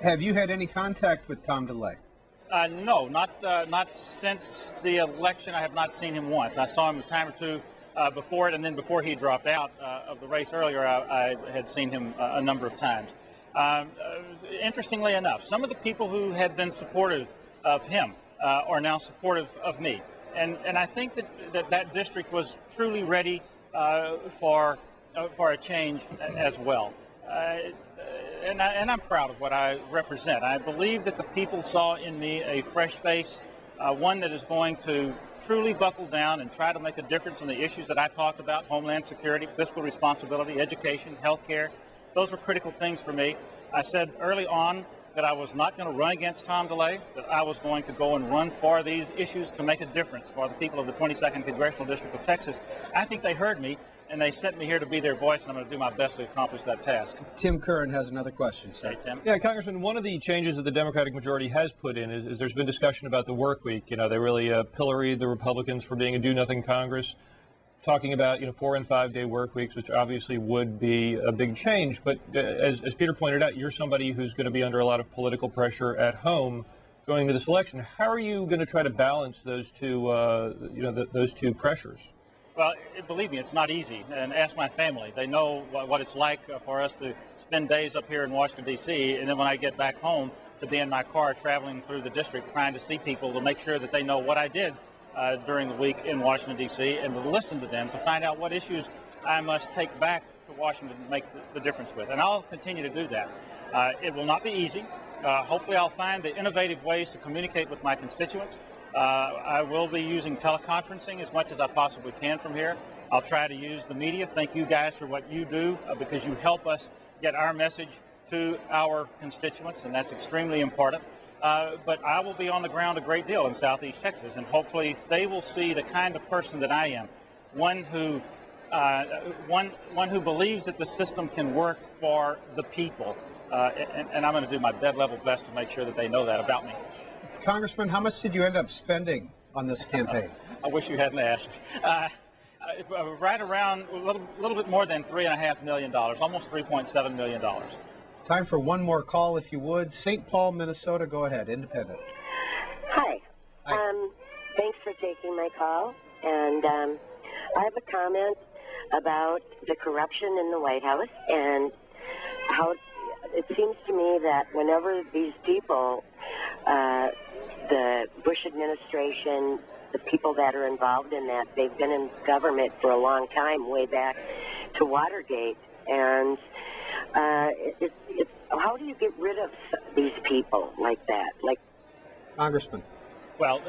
Have you had any contact with Tom DeLay? No, not since the election. I have not seen him once. I saw him a time or two before it, and then before he dropped out of the race earlier, I had seen him a number of times. Interestingly enough, some of the people who had been supportive of him are now supportive of me, and I think that district was truly ready for a change as well. And I'm proud of what I represent. I believe that the people saw in me a fresh face, one that is going to truly buckle down and try to make a difference on the issues that I talked about: homeland security, fiscal responsibility, education, health care. Those were critical things for me. I said early on that I was not going to run against Tom DeLay, that I was going to go and run for these issues to make a difference for the people of the 22nd Congressional District of Texas. I think they heard me, and they sent me here to be their voice, and I'm going to do my best to accomplish that task. Tim Curran has another question, sir. Hey, Tim. Yeah, Congressman, one of the changes that the Democratic majority has put in is there's been discussion about the work week. You know, they really pilloried the Republicans for being a do-nothing Congress, talking about, 4- and 5-day work weeks, which obviously would be a big change. But as Peter pointed out, you're somebody who's going to be under a lot of political pressure at home going into this election. How are you going to try to balance those two, those two pressures? Well, believe me, it's not easy. And ask my family. They know what it's like for us to spend days up here in Washington, D.C., and then when I get back home, to be in my car traveling through the district trying to see people to make sure that they know what I did during the week in Washington, D.C., and to listen to them to find out what issues I must take back to Washington to make the difference with. And I'll continue to do that. It will not be easy. Hopefully I'll find the innovative ways to communicate with my constituents. I will be using teleconferencing as much as I possibly can from here. I'll try to use the media. Thank you guys for what you do because you help us get our message to our constituents, and that's extremely important. But I will be on the ground a great deal in Southeast Texas, and hopefully they will see the kind of person that I am, one who believes that the system can work for the people, and I'm going to do my dead level best to make sure that they know that about me. Congressman, how much did you end up spending on this campaign? I wish you hadn't asked. Right around a little bit more than $3.5 million, almost $3.7 million. Time for one more call, if you would. St. Paul, Minnesota. Go ahead. Independent. Hi. Hi. Thanks for taking my call. And I have a comment about the corruption in the White House and how it seems to me that whenever these people, the Bush administration, the people that are involved in that, they've been in government for a long time, way back to Watergate. And how do you get rid of these people like that? Congressman. Well,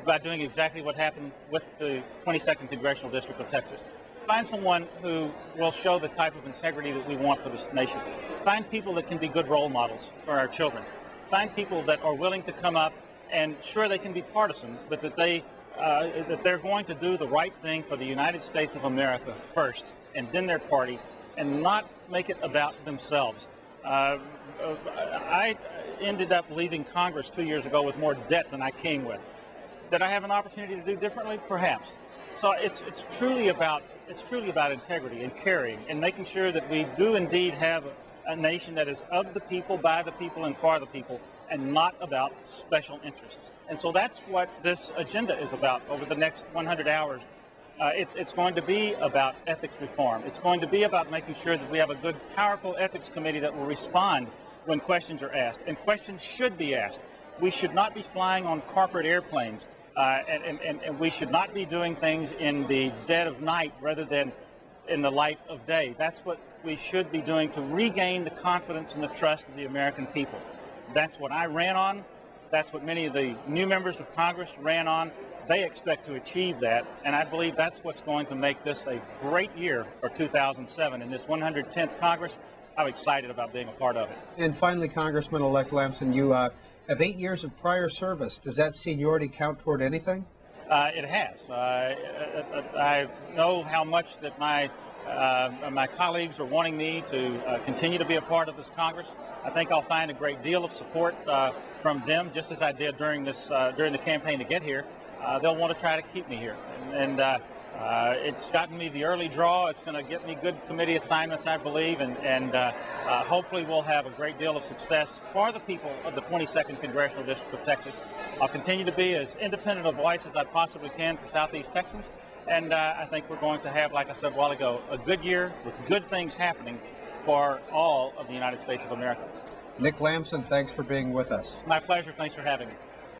by doing exactly what happened with the 22nd Congressional District of Texas. Find someone who will show the type of integrity that we want for this nation. Find people that can be good role models for our children. Find people that are willing to come up and sure they can be partisan, but that they're going to do the right thing for the United States of America first, and then their party, and not make it about themselves. I ended up leaving Congress 2 years ago with more debt than I came with. Did I have an opportunity to do differently? Perhaps. So it's truly about integrity and caring and making sure that we do indeed have a nation that is of the people, by the people, and for the people, and not about special interests. And so that's what this agenda is about over the next 100 hours. It's going to be about ethics reform. It's going to be about making sure that we have a good, powerful ethics committee that will respond when questions are asked. And questions should be asked. We should not be flying on corporate airplanes, and we should not be doing things in the dead of night rather than in the light of day. That's what we should be doing to regain the confidence and the trust of the American people. That's what I ran on. That's what many of the new members of Congress ran on. They expect to achieve that, and I believe that's what's going to make this a great year for 2007. In this 110th Congress, I'm excited about being a part of it. And finally, Congressman-elect Lampson, you have 8 years of prior service. Does that seniority count toward anything? It has. I know how much that my colleagues are wanting me to continue to be a part of this Congress. I think I'll find a great deal of support from them, just as I did during the campaign to get here. They'll want to try to keep me here, and It's gotten me the early draw. It's going to get me good committee assignments, I believe, and hopefully we'll have a great deal of success for the people of the 22nd Congressional District of Texas. I'll continue to be as independent a voice as I possibly can for Southeast Texans, and I think we're going to have, like I said a while ago, a good year with good things happening for all of the United States of America. Nick Lampson, thanks for being with us. My pleasure. Thanks for having me.